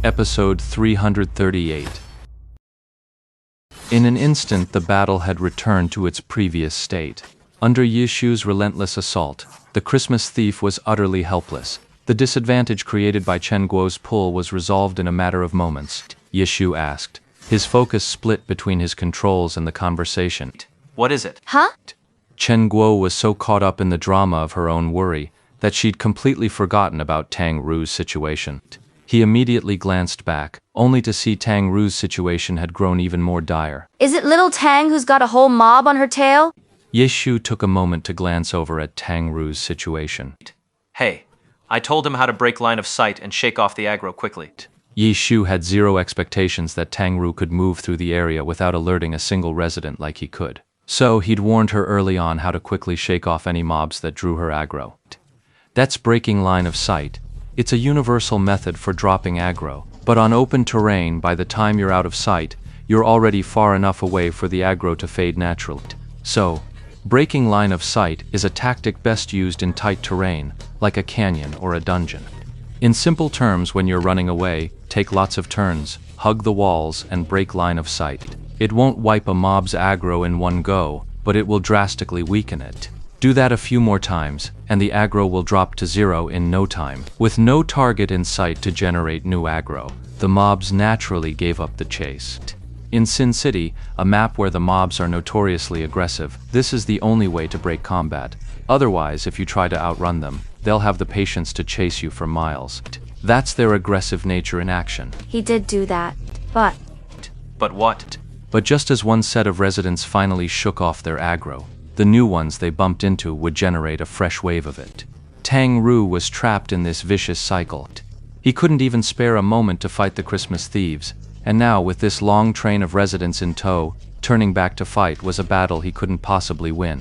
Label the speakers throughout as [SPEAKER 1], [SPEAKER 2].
[SPEAKER 1] Episode 338. In an instant, the battle had returned to its previous state. Under Yishu's relentless assault, the Christmas thief was utterly helpless. The disadvantage created by Chen Guo's pull was resolved in a matter of moments. Yishu asked. His focus split between his controls and the conversation.
[SPEAKER 2] What is it?
[SPEAKER 3] Huh?
[SPEAKER 1] Chen Guo was so caught up in the drama of her own worry that she'd completely forgotten about Tang Ru's situation. He immediately glanced back, only to see Tang Ru's situation had grown even more dire.
[SPEAKER 3] Is it little Tang who's got a whole mob on her tail?
[SPEAKER 1] Yishu took a moment to glance over at Tang Ru's situation.
[SPEAKER 2] Hey, I told him how to break line of sight and shake off the aggro quickly.
[SPEAKER 1] Yishu had zero expectations that Tang Ru could move through the area without alerting a single resident like he could. So he'd warned her early on how to quickly shake off any mobs that drew her aggro. That's breaking line of sight. It's a universal method for dropping aggro, but on open terrain, by the time you're out of sight, you're already far enough away for the aggro to fade naturally. So, breaking line of sight is a tactic best used in tight terrain, like a canyon or a dungeon. In simple terms, when you're running away, take lots of turns, hug the walls, and break line of sight. It won't wipe a mob's aggro in one go, but it will drastically weaken it. Do that a few more times, and the aggro will drop to zero in no time. With no target in sight to generate new aggro, the mobs naturally gave up the chase. In Sin City, a map where the mobs are notoriously aggressive, this is the only way to break combat. Otherwise, if you try to outrun them, they'll have the patience to chase you for miles. That's their aggressive nature in action.
[SPEAKER 3] He did do that, but...
[SPEAKER 2] But what?
[SPEAKER 1] But just as one set of residents finally shook off their aggro, the new ones they bumped into would generate a fresh wave of it. Tang Ru was trapped in this vicious cycle. He couldn't even spare a moment to fight the Christmas thieves, and now with this long train of residents in tow, turning back to fight was a battle he couldn't possibly win.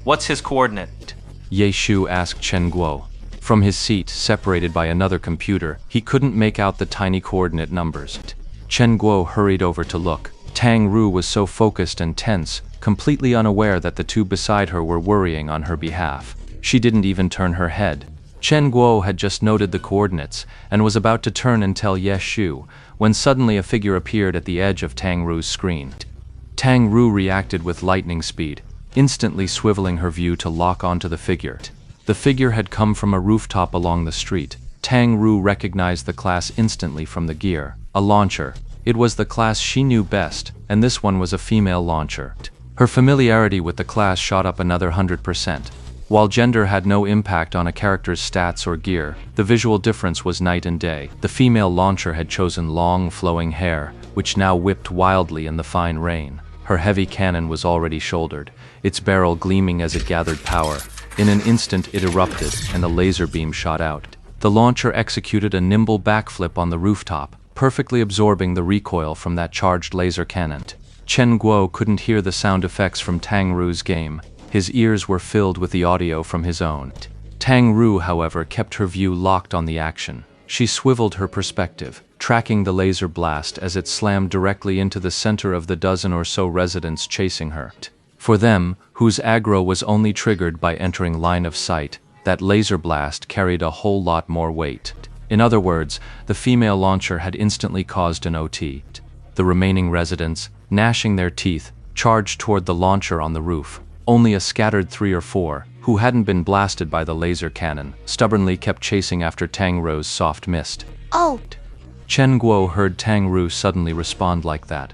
[SPEAKER 2] What's his coordinate?
[SPEAKER 1] Yishu asked Chen Guo. From his seat, separated by another computer, he couldn't make out the tiny coordinate numbers. Chen Guo hurried over to look. Tang Ru was so focused and tense, completely unaware that the two beside her were worrying on her behalf. She didn't even turn her head. Chen Guo had just noted the coordinates and was about to turn and tell Yishu, when suddenly a figure appeared at the edge of Tang Ru's screen. Tang Ru reacted with lightning speed, instantly swiveling her view to lock onto the figure. The figure had come from a rooftop along the street. Tang Ru recognized the class instantly from the gear, a launcher. It was the class she knew best, and this one was a female launcher. Her familiarity with the class shot up another 100%. While gender had no impact on a character's stats or gear, the visual difference was night and day. The female launcher had chosen long, flowing hair, which now whipped wildly in the fine rain. Her heavy cannon was already shouldered, its barrel gleaming as it gathered power. In an instant it erupted, and the laser beam shot out. The launcher executed a nimble backflip on the rooftop, perfectly absorbing the recoil from that charged laser cannon. Chen Guo couldn't hear the sound effects from Tang Ru's game. His ears were filled with the audio from his own. Tang Ru, however, kept her view locked on the action. She swiveled her perspective, tracking the laser blast as it slammed directly into the center of the dozen or so residents chasing her. For them, whose aggro was only triggered by entering line of sight, that laser blast carried a whole lot more weight. In other words, the female launcher had instantly caused an OT. The remaining residents, gnashing their teeth, charged toward the launcher on the roof. Only a scattered 3 or 4, who hadn't been blasted by the laser cannon, stubbornly kept chasing after Tang Ru's soft mist.
[SPEAKER 3] Oh!
[SPEAKER 1] Chen Guo heard Tang Ru suddenly respond like that.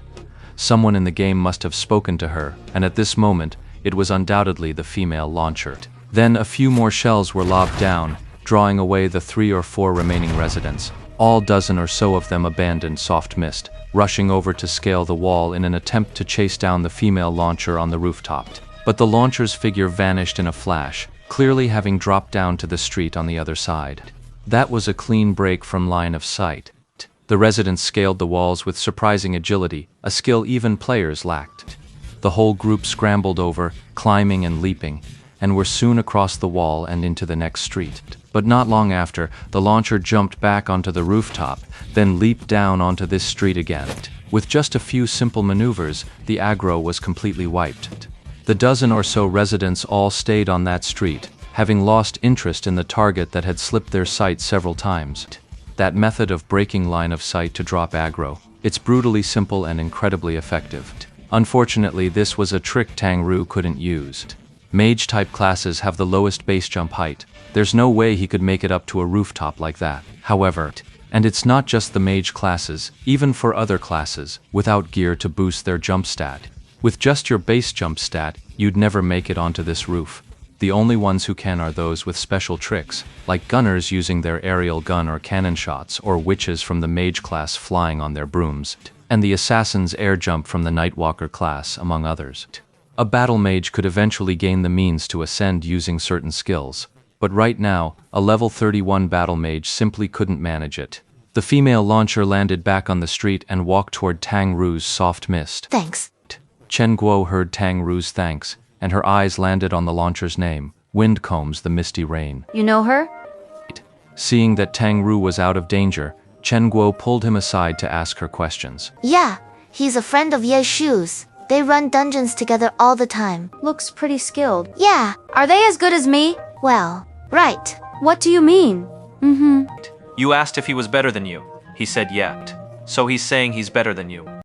[SPEAKER 1] Someone in the game must have spoken to her, and at this moment, it was undoubtedly the female launcher. Then a few more shells were lobbed down, drawing away the 3 or 4 remaining residents. All dozen or so of them abandoned soft mist, rushing over to scale the wall in an attempt to chase down the female launcher on the rooftop. But the launcher's figure vanished in a flash, clearly having dropped down to the street on the other side. That was a clean break from line of sight. The residents scaled the walls with surprising agility, a skill even players lacked. The whole group scrambled over, climbing and leaping, and were soon across the wall and into the next street. But not long after, the launcher jumped back onto the rooftop, then leaped down onto this street again. With just a few simple maneuvers, the aggro was completely wiped. The dozen or so residents all stayed on that street, having lost interest in the target that had slipped their sight several times. That method of breaking line of sight to drop aggro, it's brutally simple and incredibly effective. Unfortunately, this was a trick Tang Ru couldn't use. Mage-type classes have the lowest base jump height. There's no way he could make it up to a rooftop like that. However, and it's not just the mage classes, even for other classes, without gear to boost their jump stat. With just your base jump stat, you'd never make it onto this roof. The only ones who can are those with special tricks, like gunners using their aerial gun or cannon shots, or witches from the mage class flying on their brooms, and the assassin's air jump from the Nightwalker class, among others. A battle mage could eventually gain the means to ascend using certain skills, but right now, a level 31 battle mage simply couldn't manage it. The female launcher landed back on the street and walked toward Tang Ru's soft mist.
[SPEAKER 3] Thanks.
[SPEAKER 1] Chen Guo heard Tang Ru's thanks, and her eyes landed on the launcher's name, Windcombs the Misty Rain.
[SPEAKER 3] You know her?
[SPEAKER 1] Seeing that Tang Ru was out of danger, Chen Guo pulled him aside to ask her questions.
[SPEAKER 4] Yeah, he's a friend of Ye Shu's. They run dungeons together all the time.
[SPEAKER 3] Looks pretty skilled.
[SPEAKER 4] Yeah,
[SPEAKER 3] Are they as good as me?
[SPEAKER 4] well, right.
[SPEAKER 3] What do you mean?
[SPEAKER 2] You asked if he was better than you. He said yeah. So he's saying he's better than you.